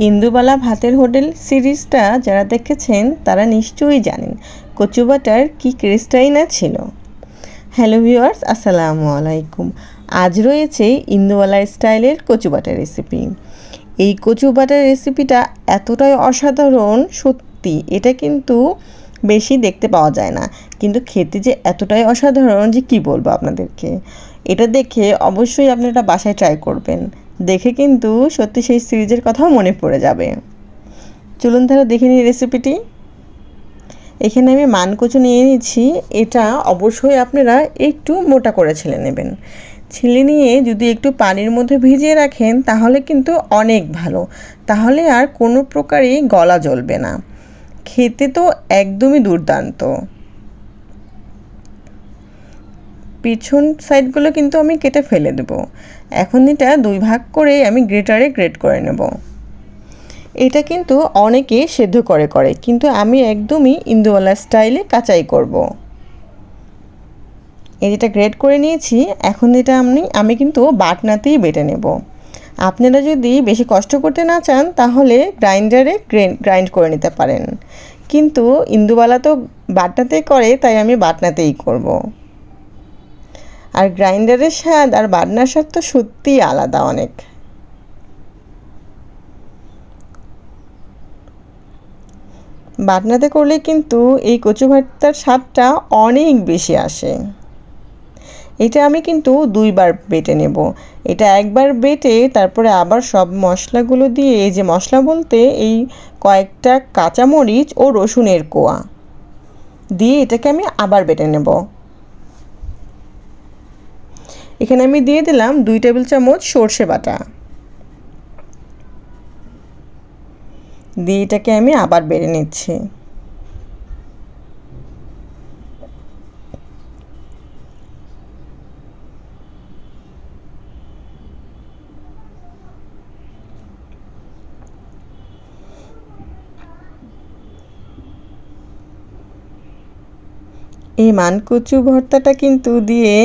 ইন্দুবালা ভাতের হোটেল সিরিজটা যারা দেখেছেন তারা নিশ্চয়ই জানেন কচু বাটার কী ক্রেজটাই না ছিল। হ্যালো ভিউয়ার্স, আসসালামু আলাইকুম। আজ রয়েছে ইন্দুবালা স্টাইলের কচু বাটার রেসিপি। এই কচু বাটার রেসিপিটা এতটাই অসাধারণ, সত্যি এটা কিন্তু বেশি দেখতে পাওয়া যায় না, কিন্তু খেতে যে এতটাই অসাধারণ যে কী বলবো আপনাদেরকে। এটা দেখে অবশ্যই আপনারা বাসায় ট্রাই করবেন, দেখে কিন্তু সত্যি সেই সিরিজের কথাও মনে পড়ে যাবে। চলুন তাহলে দেখে নিই রেসিপিটি। এখানে আমি মানকচু নিয়ে নিচ্ছি। এটা অবশ্যই আপনারা একটু মোটা করে ছিলে নেবেন। ছিলে নিয়ে যদি একটু পানির মধ্যে ভিজিয়ে রাখেন তাহলে কিন্তু অনেক ভালো, তাহলে আর কোনো প্রকারই গলা জ্বলবে না। খেতে তো একদমই দুর্দান্ত। পিছন সাইডগুলো কিন্তু আমি কেটে ফেলে দেব। এখন এটা দুই ভাগ করে আমি গ্রেটারে গ্রেট করে নেব। এটা কিন্তু অনেকে সেদ্ধ করে কিন্তু আমি একদমই ইন্দুবালা স্টাইলে কাঁচাই করব। এটা গ্রেট করে নিয়েছি। এখন এটা আমি কিন্তু বাটনাতেই বেটে নেব। আপনারা যদি বেশি কষ্ট করতে না চান তাহলে গ্রাইন্ডারে গ্রাইন্ড করে নিতে পারেন, কিন্তু ইন্দুবালা তো বাটনাতেই করে, তাই আমি বাটনাতেই করব। আর গ্রাইন্ডারের স্বাদ আর বাটনার স্বাদ তো সত্যিই আলাদা অনেক। বাটনাতে করলে কিন্তু এই কচু ভর্তার স্বাদটা অনেক বেশি আসে। এটা আমি কিন্তু দুইবার বেটে নেব। এটা একবার বেটে তারপরে আবার সব মশলাগুলো দিয়ে, এই যে মশলা বলতে এই কয়েকটা কাঁচামরিচ ও রসুনের কোয়া দিয়ে এটাকে আমি আবার বেটে নেব। এখানে আমি দিয়ে দিলাম 2 টেবিল চামচ সর্ষে বাটা, দিয়ে এটাকে আমি আবার বেটে নিচ্ছি। এই মানকচু ভর্তাটা কিন্তু দিয়ে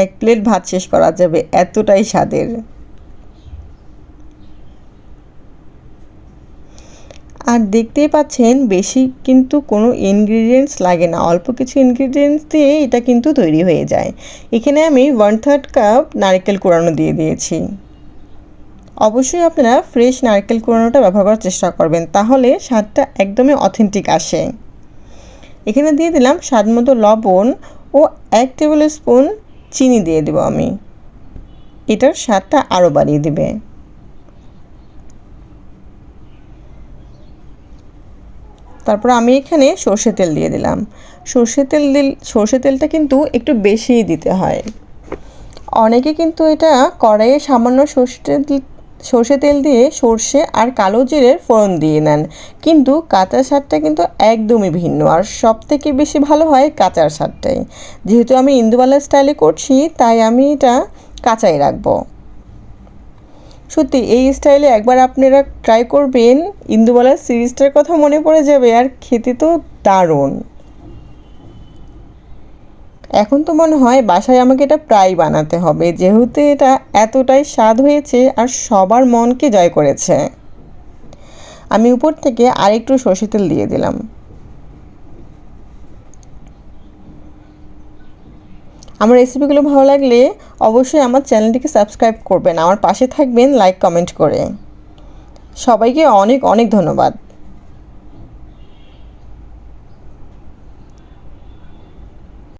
1 প্লেট ভাত শেষ করা যাবে, এতটাই স্বাদের। আর দেখতেই পাচ্ছেন বেশি কিন্তু কোনো ইনগ্রিডিয়েন্টস লাগে না, অল্প কিছু ইনগ্রিডিয়েন্টস দিয়ে এটা কিন্তু তৈরি হয়ে যায়। এখানে আমি 1/3 কাপ নারকেল কোড়ানো দিয়ে দিয়েছি। অবশ্যই আপনারা ফ্রেশ নারকেল কোড়ানোটা ব্যবহার করার চেষ্টা করবেন, তাহলে স্বাদটা একদমই অথেন্টিক আসে। এখানে দিয়ে দিলাম স্বাদমতো লবণ ও 1 টেবিল স্পুন চিনি দিয়ে দেব আমি। এটার স্বাদটা আরও বাড়িয়ে দেবে। তারপর আমি এখানে সর্ষে তেল দিয়ে দিলাম। সর্ষে তেলটা কিন্তু একটু বেশিই দিতে হয়। অনেকে কিন্তু এটা কড়াইয়ে সামান্য সর্ষে তেল দিয়ে সর্ষে আর কালো জিরের ফোড়ন দিয়ে নেন, কিন্তু কাঁচা স্বাদটা কিন্তু একদমই ভিন্ন, আর সবথেকে বেশি ভালো হয় কাঁচার স্বাদটাই। যেহেতু আমি ইন্দুবালা স্টাইলে করছি তাই আমি এটা কাঁচাই রাখবো। সত্যি এই স্টাইলে একবার আপনারা ট্রাই করবেন, ইন্দুবালার সিরিজটার কথা মনে পড়ে যাবে, আর খেতে তো দারুণ। এখন তো মনে হয় বাসায় আমাকে এটা প্রায় বানাতে হবে, যেহেতু এটা এতটাই স্বাদ হয়েছে আর সবার মনকে জয় করেছে। আমি উপর থেকে আরেকটু সর্ষে তেল দিয়ে দিলাম। আমার রেসিপিগুলো ভালো লাগলে অবশ্যই আমার চ্যানেলটিকে সাবস্ক্রাইব করবেন, আমার পাশে থাকবেন লাইক কমেন্ট করে। সবাইকে অনেক অনেক ধন্যবাদ।